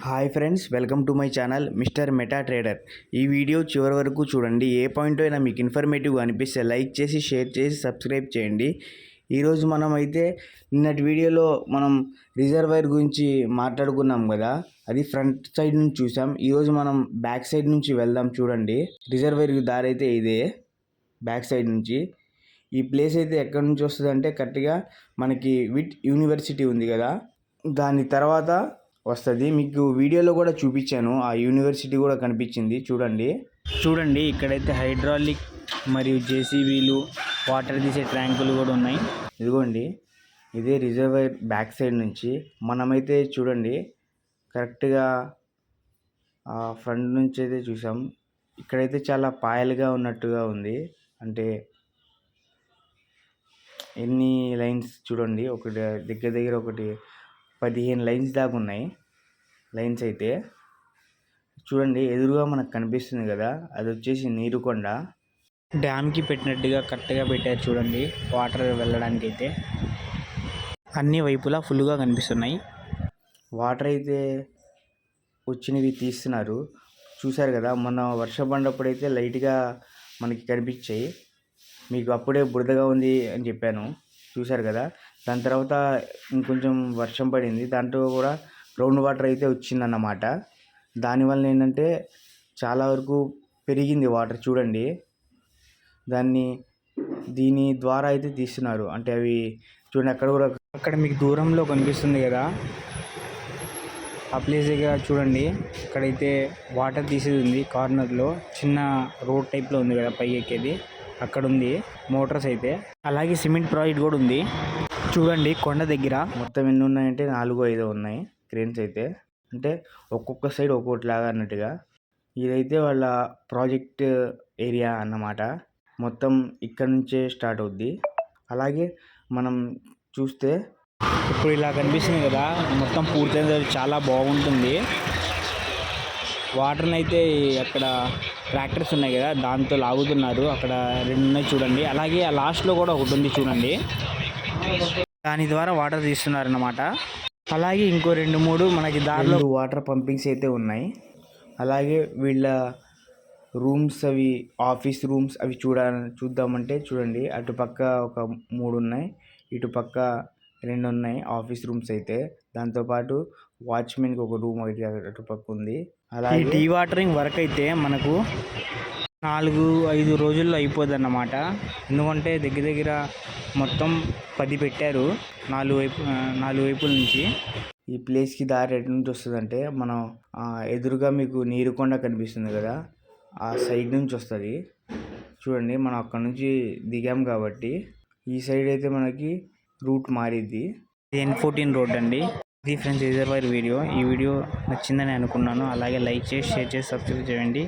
Hi friends, welcome to my channel mister meta trader. ఈ video చివరి వరకు చూడండి. ఏ పాయింట్ అయినా మీకు ఇన్ఫర్మేటివ్గా అనిపిస్తే లైక్ చేసి, షేర్ చేసి, సబ్స్క్రైబ్ చేయండి. ఈరోజు మనం అయితే నిన్నటి వీడియోలో మనం రిజర్వాయర్ గురించి మాట్లాడుకున్నాం కదా, అది ఫ్రంట్ సైడ్ నుంచి చూసాం. ఈరోజు మనం బ్యాక్ సైడ్ నుంచి వెళ్దాం. చూడండి, రిజర్వాయర్ దారి అయితే ఇదే, బ్యాక్ సైడ్ నుంచి. ఈ ప్లేస్ అయితే ఎక్కడి నుంచి వస్తుంది అంటే కరెక్ట్గా మనకి విట్ యూనివర్సిటీ ఉంది కదా, దాని తర్వాత వస్తుంది. మీకు వీడియోలో కూడా చూపించాను, ఆ యూనివర్సిటీ కూడా కనిపించింది. చూడండి ఇక్కడైతే హైడ్రాలిక్ మరియు జేసీబీలు, వాటర్ తీసే ట్యాంకులు కూడా ఉన్నాయి. ఇదిగోండి, ఇదే రిజర్వాయర్ బ్యాక్ సైడ్ నుంచి. మనమైతే చూడండి కరెక్ట్గా ఫ్రంట్ నుంచి అయితే చూసాం. ఇక్కడైతే చాలా పాయలుగా ఉన్నట్టుగా ఉంది. అంటే ఎన్ని లైన్స్ చూడండి, ఒకటి దగ్గర ఒకటి 15 లైన్స్ దాకా ఉన్నాయి. లైన్స్ అయితే చూడండి, ఎదురుగా మనకు కనిపిస్తుంది కదా, అది వచ్చేసి నీరుకొండ. డ్యామ్కి పెట్టినట్టుగా కరెక్ట్గా పెట్టారు చూడండి, వాటర్ వెళ్ళడానికి అయితే అన్ని వైపులా ఫుల్గా కనిపిస్తున్నాయి. వాటర్ అయితే వచ్చినవి తీస్తున్నారు. చూశారు కదా, మొన్న వర్షం పడినప్పుడు అయితే లైట్గా మనకి కనిపించాయి. మీకు అప్పుడే బురదగా ఉంది అని చెప్పాను, చూశారు కదా. దాని తర్వాత ఇంకొంచెం వర్షం పడింది, దాంట్లో కూడా గ్రౌండ్ వాటర్ అయితే వచ్చిందన్నమాట. దానివల్ల ఏంటంటే చాలా వరకు పెరిగింది వాటర్. చూడండి, దీని ద్వారా అయితే తీస్తున్నారు. అంటే అవి చూడండి, అక్కడ మీకు దూరంలో కనిపిస్తుంది కదా, ఆ ప్లేస్ దగ్గర చూడండి, అక్కడైతే వాటర్ తీసేది ఉంది. కార్నర్లో చిన్న రోడ్ టైప్లో ఉంది కదా, పై ఎక్కేది, అక్కడ ఉంది మోటార్స్ అయితే. అలాగే సిమెంట్ ప్రాజెక్ట్ కూడా ఉంది. చూడండి కొండ దగ్గర మొత్తం ఎన్ని ఉన్నాయంటే 4-5 ఉన్నాయి క్రేన్స్ అయితే. అంటే ఒక్కొక్క సైడ్ ఒక్కొక్కటి లాగా అన్నట్టుగా. ఇదైతే వాళ్ళ ప్రాజెక్ట్ ఏరియా అన్నమాట. మొత్తం ఇక్కడ నుంచే స్టార్ట్ అవుద్ది. అలాగే మనం చూస్తే ఇప్పుడు ఇలా కనిపిస్తుంది కదా, మొత్తం పూర్తయిన చాలా బాగుంటుంది. వాటర్ని అయితే అక్కడ ట్రాక్టర్స్ ఉన్నాయి కదా, దాంతో లాగుతున్నారు. అక్కడ 2 ఉన్నాయి చూడండి. అలాగే ఆ లాస్ట్లో కూడా ఒకటి ఉంది చూడండి, దాని ద్వారా వాటర్ తీస్తున్నారు అన్నమాట. అలాగే ఇంకో 2-3 మనకి దారిలో వాటర్ పంపింగ్స్ అయితే ఉన్నాయి. అలాగే వీళ్ళ రూమ్స్, అవి ఆఫీస్ రూమ్స్, అవి చూద్దామంటే చూడండి, అటుపక్క ఒక 3 ఉన్నాయి, ఇటుపక్క 2 ఉన్నాయి ఆఫీస్ రూమ్స్ అయితే. దాంతోపాటు వాచ్మెన్కి ఒక రూమ్ అయితే అటుపక్క ఉంది. అలాగే డీ వాటరింగ్ వర్క్ అయితే మనకు 4-5 రోజుల్లో అయిపోద్ది అన్నమాట. ఎందుకంటే దగ్గర మొత్తం 10 పెట్టారు 4 వైపుల నుంచి. ఈ ప్లేస్కి దారి ఎటు నుంచి వస్తుందంటే, మనం ఎదురుగా మీకు నీరుకొండ కనిపిస్తుంది కదా, ఆ సైడ్ నుంచి వస్తుంది. చూడండి, మనం అక్కడ నుంచి దిగాం కాబట్టి ఈ సైడ్ అయితే మనకి రూట్ మారిద్ది. N14 రోడ్ అండి. ఇది ఫ్రెండ్స్ రిజర్వాయర్ వీడియో. ఈ వీడియో నచ్చిందని అనుకున్నాను. అలాగే లైక్ చేసి, షేర్ చేసి, సబ్స్క్రైబ్ చేయండి.